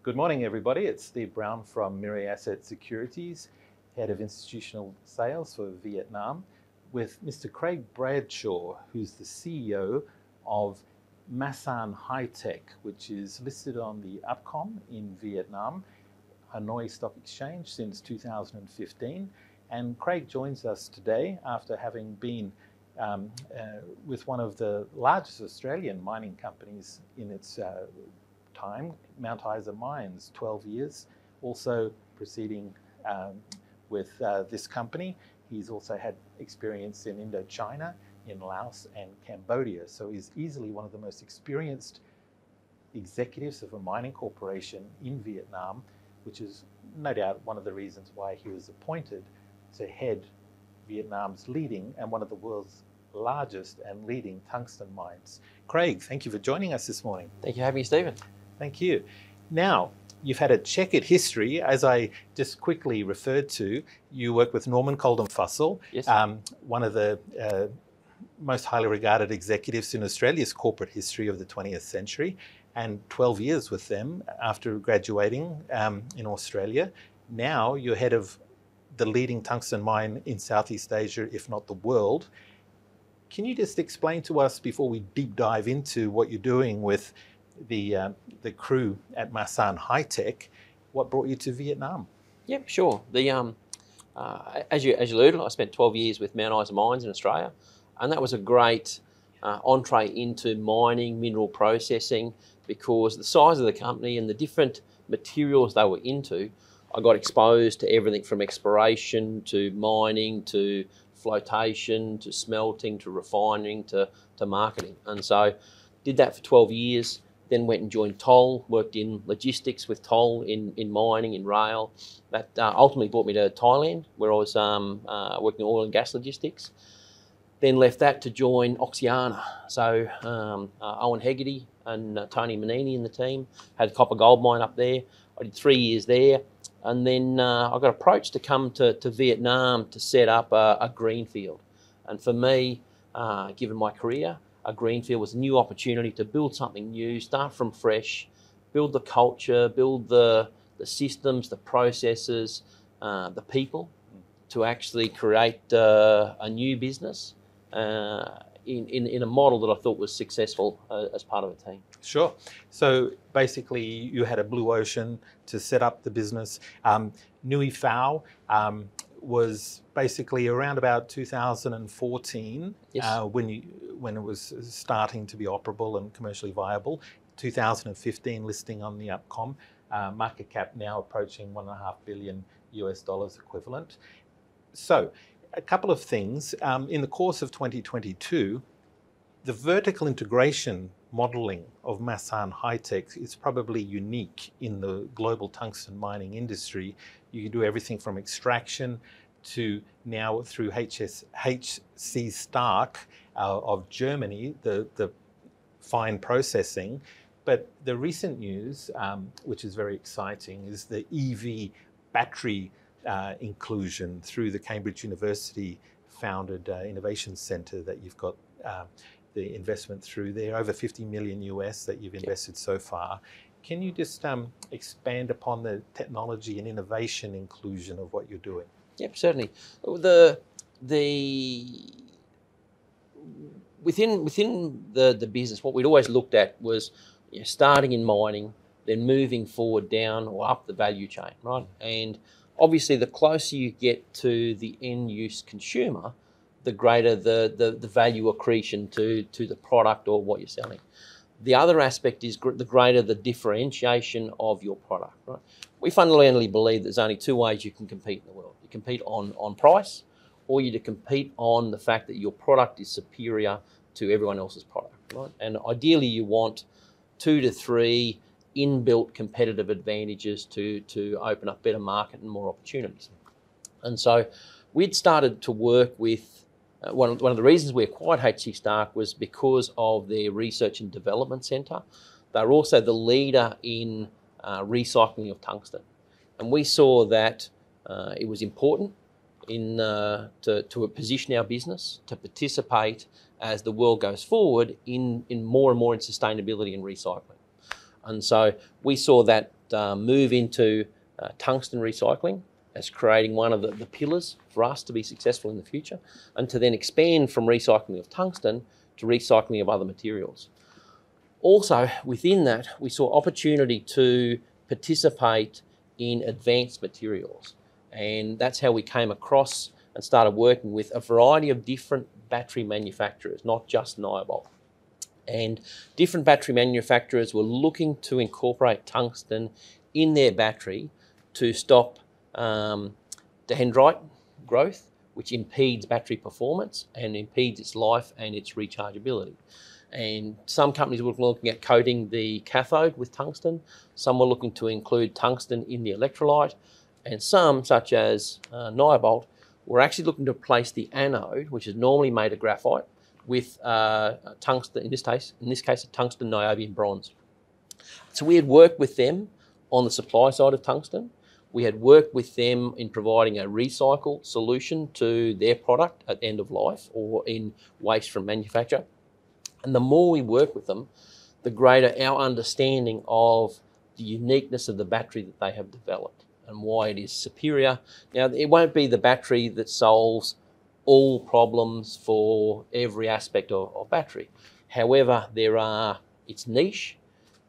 Good morning, everybody. It's Steve Brown from Mirae Asset Securities, Head of Institutional Sales for Vietnam, with Mr. Craig Bradshaw, who's the CEO of Masan High-Tech, which is listed on the UPCOM in Vietnam, Hanoi Stock Exchange since 2015. And Craig joins us today after having been with one of the largest Australian mining companies in its time, Mount Isa Mines, 12 years. Also proceeding with this company. He's also had experience in Indochina, in Laos and Cambodia. So he's easily one of the most experienced executives of a mining corporation in Vietnam, which is no doubt one of the reasons why he was appointed to head Vietnam's leading and one of the world's largest and leading tungsten mines. Craig, thank you for joining us this morning. Thank you for having me, Stephen. Thank you. Now, you've had a checkered history. As I just quickly referred to, you work with Norman Colden Fussell, yes. One of the most highly regarded executives in Australia's corporate history of the 20th century, and 12 years with them after graduating in Australia. Now you're head of the leading tungsten mine in Southeast Asia, if not the world. Can you just explain to us, before we deep dive into what you're doing with the crew at Masan High-Tech, what brought you to Vietnam? Yep, sure. As you alluded, I spent 12 years with Mount Isa Mines in Australia, and that was a great entree into mining, mineral processing, because the size of the company and the different materials they were into, I got exposed to everything from exploration to mining to flotation to smelting to refining to marketing. And so did that for 12 years, then went and joined Toll, worked in logistics with Toll in mining, in rail. That ultimately brought me to Thailand, where I was working in oil and gas logistics. Then left that to join Oxiana. So Owen Hegarty and Tony Manini in the team had a copper gold mine up there. I did 3 years there. And then I got approached to come to Vietnam to set up a greenfield. And for me, given my career, a greenfield was a new opportunity to build something new, start from fresh, build the culture, build the systems, the processes, the people, to actually create a new business in a model that I thought was successful as part of a team. Sure. So basically you had a blue ocean to set up the business. Nui Phao was basically around about 2014, yes. when it was starting to be operable and commercially viable. 2015 listing on the UPCOM, market cap now approaching $1.5 billion equivalent. So a couple of things. In the course of 2022, the vertical integration modelling of Masan High-Tech is probably unique in the global tungsten mining industry. You can do everything from extraction to now through HC Stark of Germany, the fine processing. But the recent news, which is very exciting, is the EV battery inclusion through the Cambridge University founded Innovation Centre that you've got the investment through there, over 50 million US that you've invested so far. Can you just expand upon the technology and innovation inclusion of what you're doing? Yep, certainly. Within the business, what we'd always looked at was starting in mining, then moving forward down or up the value chain, right? And obviously, the closer you get to the end-use consumer, the greater the value accretion to the product or what you're selling. The other aspect is the greater the differentiation of your product, right? We fundamentally believe there's only two ways you can compete in the world. You compete on price, or you compete on the fact that your product is superior to everyone else's product, right? And ideally, you want 2 to 3 inbuilt competitive advantages to open up better market and more opportunities. And so we'd started to work with one of the reasons we acquired HC Stark was because of their research and development centre. They're also the leader in recycling of tungsten. And we saw that it was important to position our business to participate as the world goes forward in more and more in sustainability and recycling. And so we saw that move into tungsten recycling as creating one of the pillars for us to be successful in the future, and to then expand from recycling of tungsten to recycling of other materials. Also, within that, we saw opportunity to participate in advanced materials. And that's how we came across and started working with a variety of different battery manufacturers, not just NYOBOLT. And different battery manufacturers were looking to incorporate tungsten in their battery to stop dendrite growth, which impedes battery performance and impedes its life and its rechargeability. And some companies were looking at coating the cathode with tungsten. Some were looking to include tungsten in the electrolyte. And some, such as NYOBOLT, were actually looking to replace the anode, which is normally made of graphite, with tungsten, in this case, a tungsten niobium bronze. So we had worked with them on the supply side of tungsten. We had worked with them in providing a recycle solution to their product at the end of life or in waste from manufacture. And the more we work with them, the greater our understanding of the uniqueness of the battery that they have developed and why it is superior. Now, it won't be the battery that solves all problems for every aspect of battery. However, its niche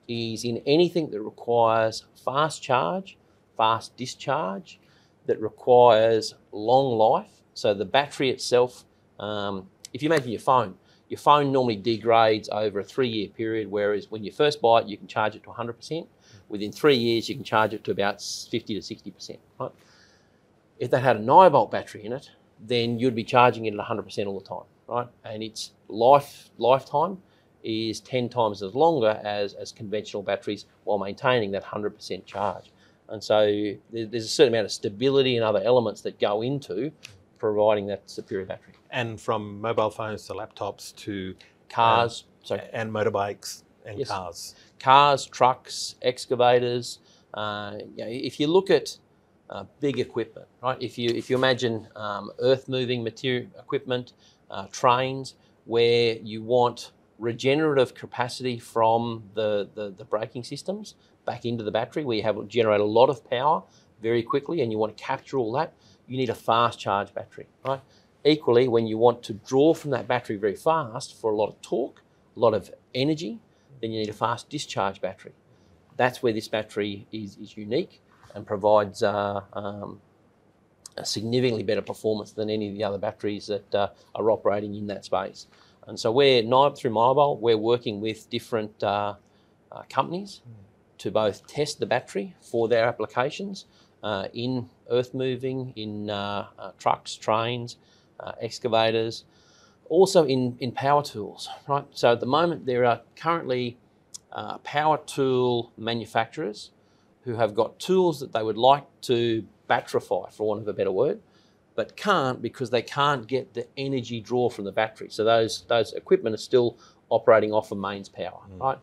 is in anything that requires fast charge, fast discharge, that requires long life. So the battery itself, if you imagine your phone normally degrades over a 3-year period, whereas when you first buy it, you can charge it to 100%. Within 3 years, you can charge it to about 50 to 60%. Right? If that had a NYOBOLT battery in it, then you'd be charging it at 100% all the time, right? And its lifetime is 10 times as longer as conventional batteries while maintaining that 100% charge. And so there's a certain amount of stability and other elements that go into providing that superior battery. And from mobile phones to laptops to cars, and motorbikes and yes. cars, trucks, excavators. If you look at big equipment, right? If you imagine earth-moving material equipment, trains, where you want regenerative capacity from the braking systems back into the battery, where you have to generate a lot of power very quickly, and you want to capture all that, you need a fast charge battery, right? Equally, when you want to draw from that battery very fast for a lot of torque, a lot of energy, then you need a fast discharge battery. That's where this battery is unique and provides a significantly better performance than any of the other batteries that are operating in that space. And so through NYOBOLT, we're working with different companies to both test the battery for their applications in earth moving, in trucks, trains, excavators, also in power tools, right? So at the moment there are currently power tool manufacturers who have got tools that they would like to batterify, for want of a better word, but can't because they can't get the energy draw from the battery. So those equipment are still operating off of mains power, right?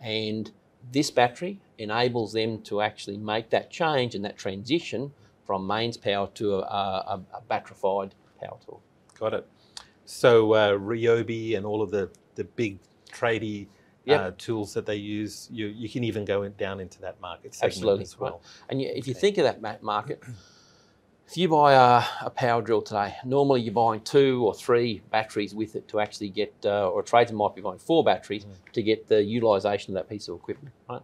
And this battery enables them to actually make that change and that transition from mains power to a batterified power tool. Got it. So Ryobi and all of the big tradie tools that they use, you can even go down into that market segment. Absolutely. As well. Right. And if you think of that market, if you buy a power drill today, normally you're buying 2 or 3 batteries with it to actually get, or a tradesman might be buying 4 batteries to get the utilisation of that piece of equipment. Right?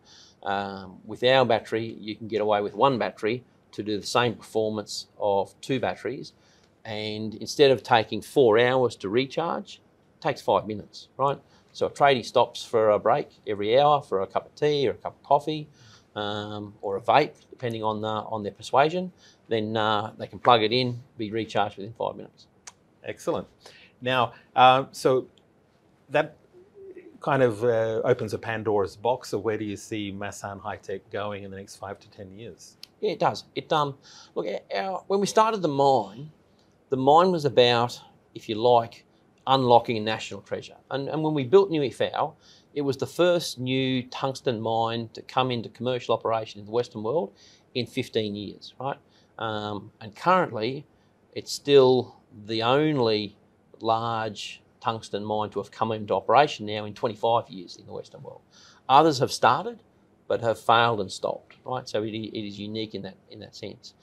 With our battery, you can get away with 1 battery to do the same performance of 2 batteries, and instead of taking 4 hours to recharge, it takes 5 minutes, right? So a tradie stops for a break every hour for a cup of tea or a cup of coffee, or a vape, depending on their persuasion. Then they can plug it in, be recharged within 5 minutes. Excellent. Now, so that kind of opens a Pandora's box of where do you see Masan High Tech going in the next 5 to 10 years? Yeah, it does. Look, when we started the mine was about, if you like, unlocking a national treasure. And when we built New EFAO, it was the first new tungsten mine to come into commercial operation in the Western world in 15 years, right? And currently, it's still the only large tungsten mine to have come into operation now in 25 years in the Western world. Others have started, but have failed and stopped, right? So it is unique in that sense.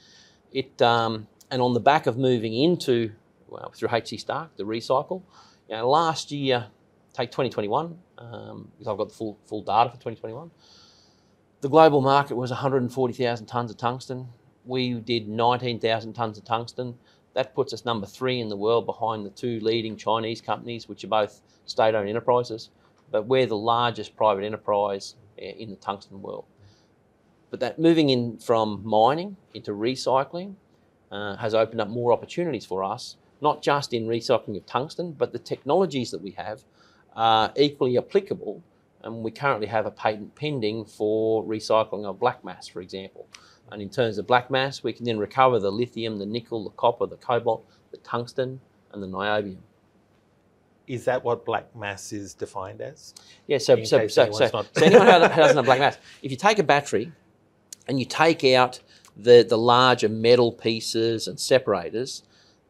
And on the back of moving into, well, through HC Stark, the recycle, last year, take 2021, because I've got the full data for 2021, the global market was 140,000 tonnes of tungsten. We did 19,000 tonnes of tungsten. That puts us number 3 in the world behind the 2 leading Chinese companies, which are both state-owned enterprises. But we're the largest private enterprise in the tungsten world. But that moving in from mining into recycling has opened up more opportunities for us, not just in recycling of tungsten, but the technologies that we have are equally applicable. And we currently have a patent pending for recycling of black mass, for example. And in terms of black mass, we can then recover the lithium, the nickel, the copper, the cobalt, the tungsten, and the niobium. Is that what black mass is defined as? Yeah, so anyone who doesn't have black mass, if you take a battery and you take out the larger metal pieces and separators,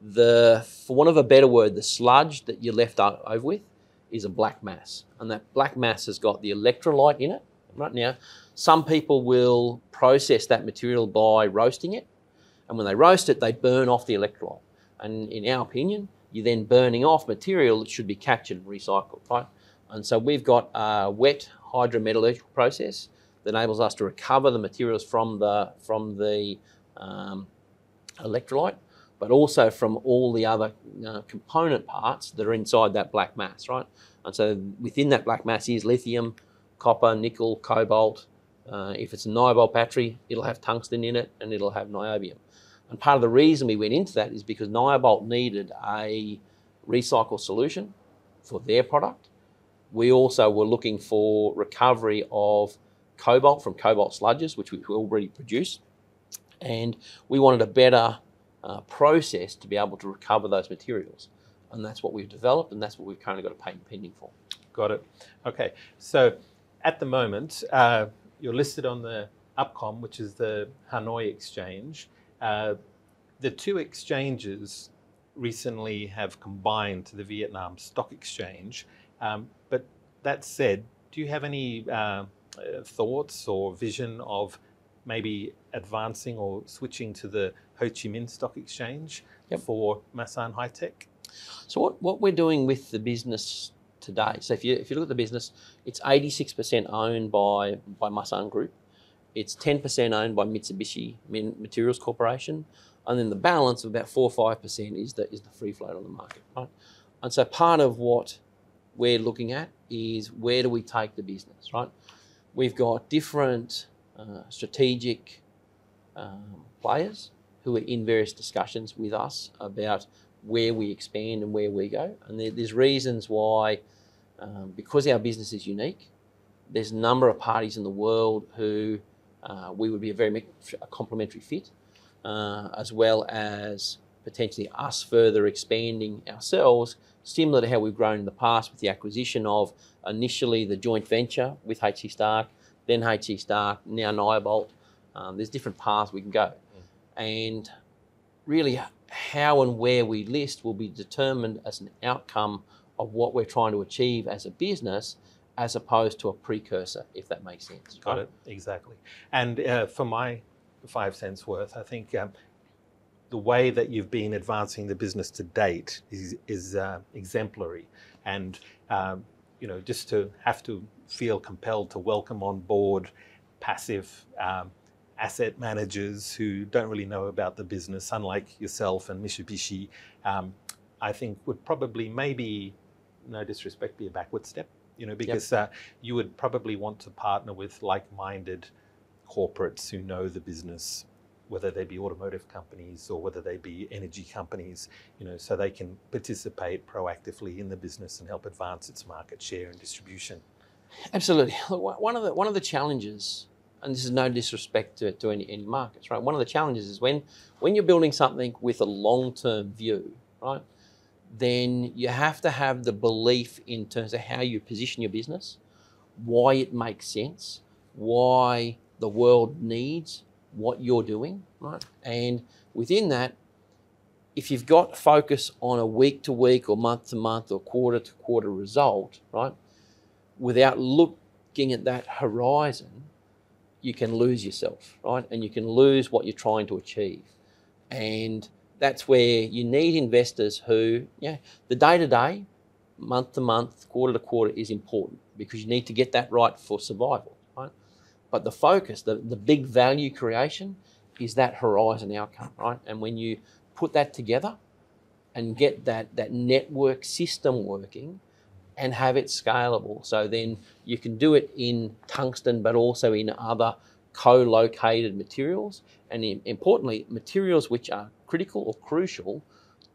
for want of a better word, the sludge that you're left over with is a black mass. And that black mass has got the electrolyte in it. Right now, some people will process that material by roasting it. And when they roast it, they burn off the electrolyte. And in our opinion, you're then burning off material that should be captured and recycled, right? And so we've got a wet hydrometallurgical process that enables us to recover the materials from the electrolyte, but also from all the other component parts that are inside that black mass, right? And so within that black mass is lithium, copper, nickel, cobalt. If it's a NYOBOLT battery, it'll have tungsten in it and it'll have niobium. And part of the reason we went into that is because NYOBOLT needed a recycle solution for their product. We also were looking for recovery of cobalt from cobalt sludges, which we already produce. And we wanted a better process to be able to recover those materials. And that's what we've developed, and that's what we've currently got a patent pending for. Got it. Okay. So at the moment, you're listed on the UPCOM, which is the Hanoi exchange. The 2 exchanges recently have combined to the Vietnam Stock Exchange. But that said, do you have any thoughts or vision of maybe advancing or switching to the Ho Chi Minh Stock Exchange for Masan High Tech? So what we're doing with the business today, so if you look at the business, it's 86% owned by Masan Group. It's 10% owned by Mitsubishi Materials Corporation. And then the balance of about 4 or 5% is the free float on the market, right? And so part of what we're looking at is where do we take the business, right? We've got different strategic players who are in various discussions with us about where we expand and where we go. And there's reasons why, because our business is unique, there's a number of parties in the world who we would be a complementary fit, as well as potentially us further expanding ourselves, similar to how we've grown in the past with the acquisition of initially the joint venture with HC Stark, then HC Stark, now NYOBOLT. There's different paths we can go. And really how and where we list will be determined as an outcome of what we're trying to achieve as a business, as opposed to a precursor, if that makes sense. Got it, exactly. And for my 5 cents worth, I think the way that you've been advancing the business to date is exemplary. And just to have to feel compelled to welcome on board passive asset managers who don't really know about the business, unlike yourself and Mitsubishi, I think would probably, maybe, no disrespect, be a backward step, because you would probably want to partner with like-minded corporates who know the business, whether they be automotive companies or whether they be energy companies, so they can participate proactively in the business and help advance its market share and distribution. Absolutely. Look, one of the challenges, and this is no disrespect to any markets, right? One of the challenges is when you're building something with a long-term view, right, then you have to have the belief in terms of how you position your business, why it makes sense, why the world needs what you're doing, right? And within that, if you've got focus on a week-to-week or month-to-month or quarter-to-quarter result, right, without looking at that horizon, you can lose yourself, right? And you can lose what you're trying to achieve. And that's where you need investors who, the day-to-day, month-to-month, quarter-to-quarter is important because you need to get that right for survival, right? But the focus, the big value creation is that horizon outcome, right? And when you put that together and get that network system working and have it scalable, so then you can do it in tungsten but also in other co-located materials, and importantly, materials which are critical or crucial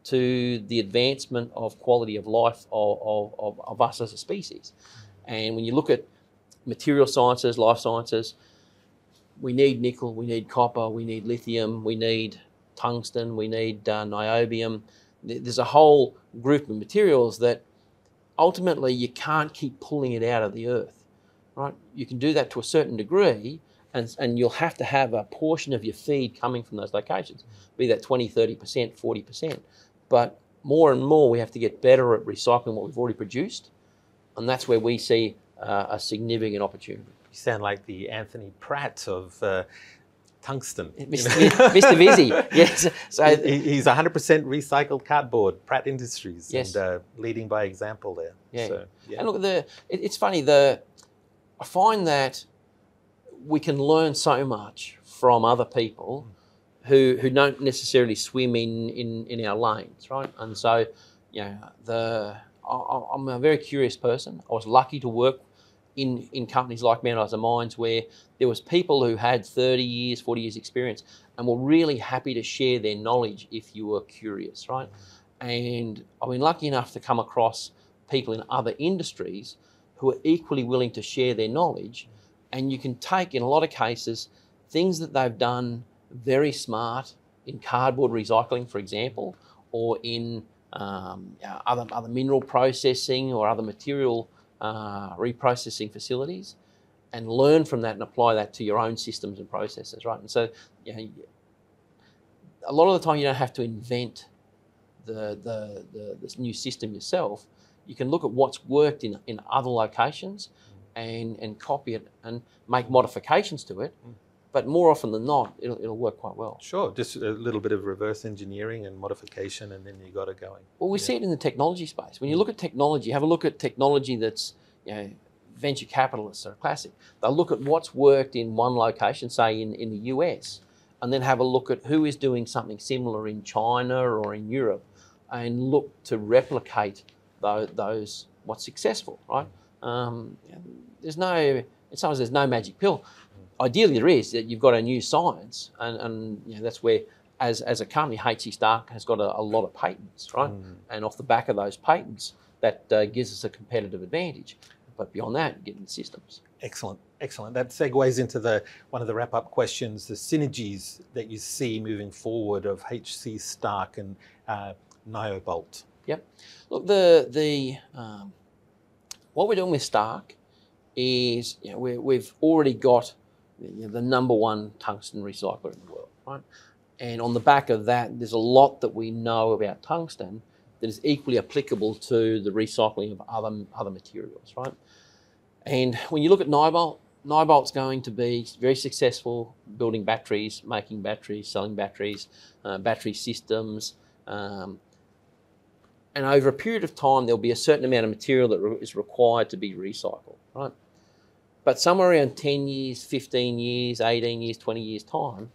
to the advancement of quality of life of us as a species. And when you look at material sciences, life sciences, we need nickel, we need copper, we need lithium, we need tungsten, we need niobium. There's a whole group of materials that ultimately you can't keep pulling it out of the earth, right? You can do that to a certain degree, and you'll have to have a portion of your feed coming from those locations, be that 20, 30%, 40%. But more and more we have to get better at recycling what we've already produced, and that's where we see a significant opportunity. You sound like the Anthony Pratt of tungsten. Mr. Busy, yes. So he's 100% recycled cardboard, Pratt Industries, yes. And leading by example there. Yeah. So, yeah. And look, it's funny, I find that we can learn so much from other people who don't necessarily swim in our lanes, right? And so, I'm a very curious person. I was lucky to work in companies like Mines where there was people who had 30 years, 40 years experience and were really happy to share their knowledge if you were curious, right? And I've been lucky enough to come across people in other industries who are equally willing to share their knowledge, and you can take, in a lot of cases, things that they've done very smart in cardboard recycling, for example, or in other mineral processing or other material reprocessing facilities, and learn from that and apply that to your own systems and processes, right? And so, a lot of the time you don't have to invent this new system yourself. You can look at what's worked in other locations and copy it and make modifications to it. But more often than not, it'll work quite well. Sure, just a little bit of reverse engineering and modification, and then you got it going. Well, we see it in the technology space. When you look at technology, have a look at technology that's, venture capitalists are classic. They'll look at what's worked in one location, say in the US, and then have a look at who is doing something similar in China or in Europe, and look to replicate those what's successful, right? Sometimes there's no magic pill. Ideally there is, that you've got a new science, and that's where, as a company, HC Stark has got a lot of patents, right? And off the back of those patents, that gives us a competitive advantage. But beyond that, getting the systems. Excellent. That segues into one of the wrap-up questions, the synergies that you see moving forward of HC Stark and NYOBOLT. Yep. Look, what we're doing with Stark is we've already got the number one tungsten recycler in the world, right? And on the back of that, there's a lot that we know about tungsten that is equally applicable to the recycling of other materials, right? And when you look at NYOBOLT, NYOBOLT's going to be very successful building batteries, making batteries, selling batteries, battery systems, and over a period of time, there'll be a certain amount of material that is required to be recycled, right? But somewhere around 10 years, 15 years, 18 years, 20 years time,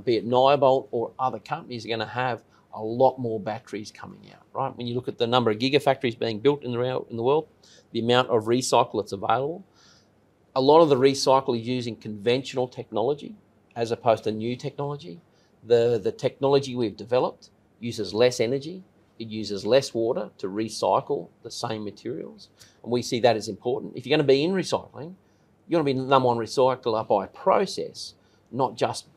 be it NYOBOLT or other companies, are going to have a lot more batteries coming out, right? When you look at the number of gigafactories being built in the world, the amount of recycle that's available, a lot of the recycle is using conventional technology as opposed to new technology. The technology we've developed uses less energy, it uses less water to recycle the same materials, and we see that as important. If you're going to be in recycling, you're going to be the number one recycler by process, not just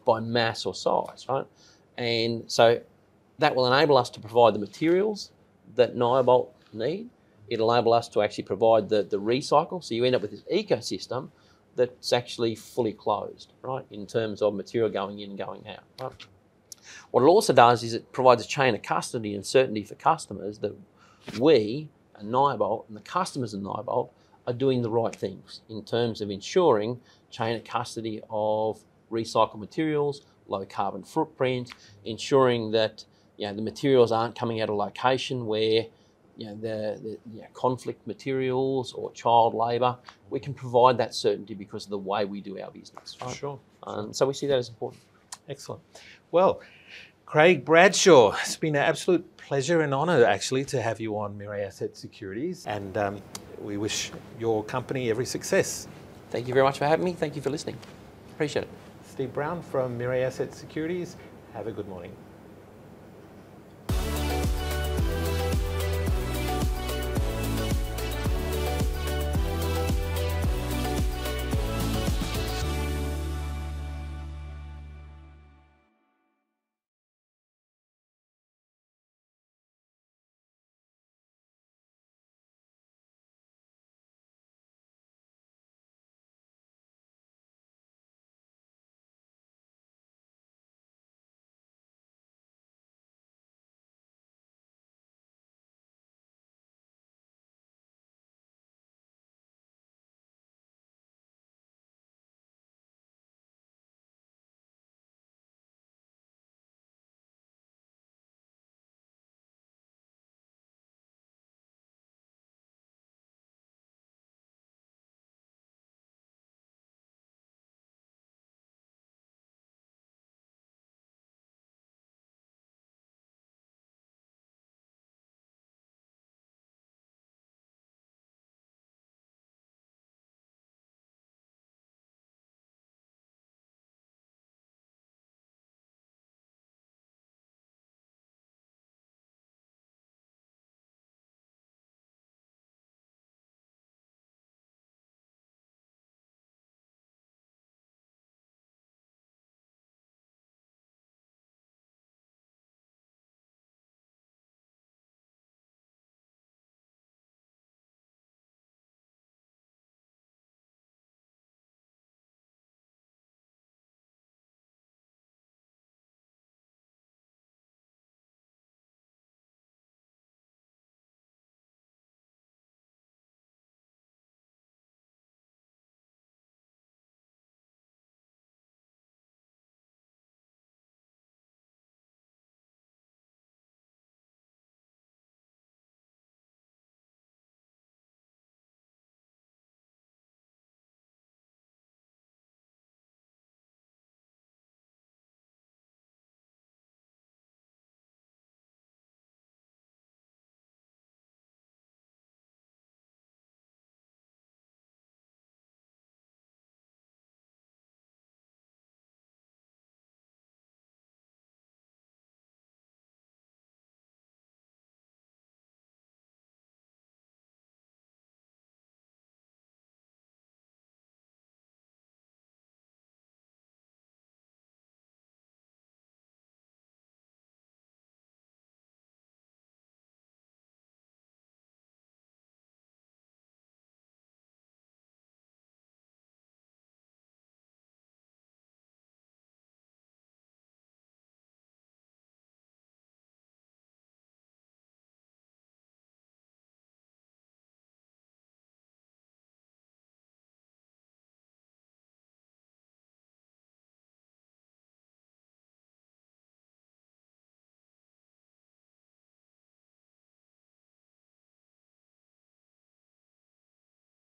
by mass or size, right? And so that will enable us to provide the materials that NYOBOLT need. It'll enable us to actually provide the recycle, so you end up with this ecosystem that's actually fully closed, right, in terms of material going in and going out, right? What it also does is it provides a chain of custody and certainty for customers that we and NYOBOLT and the customers of NYOBOLT are doing the right things in terms of ensuring chain of custody of recycled materials, low carbon footprint, ensuring that the materials aren't coming out of location where the conflict materials or child labour. We can provide that certainty because of the way we do our business. Right? Sure. So we see that as important. Excellent. Well, Craig Bradshaw, it's been an absolute pleasure and honour actually to have you on Mirae Asset Securities, and we wish your company every success. Thank you very much for having me. Thank you for listening. Appreciate it. Steve Brown from Mirae Asset Securities. Have a good morning.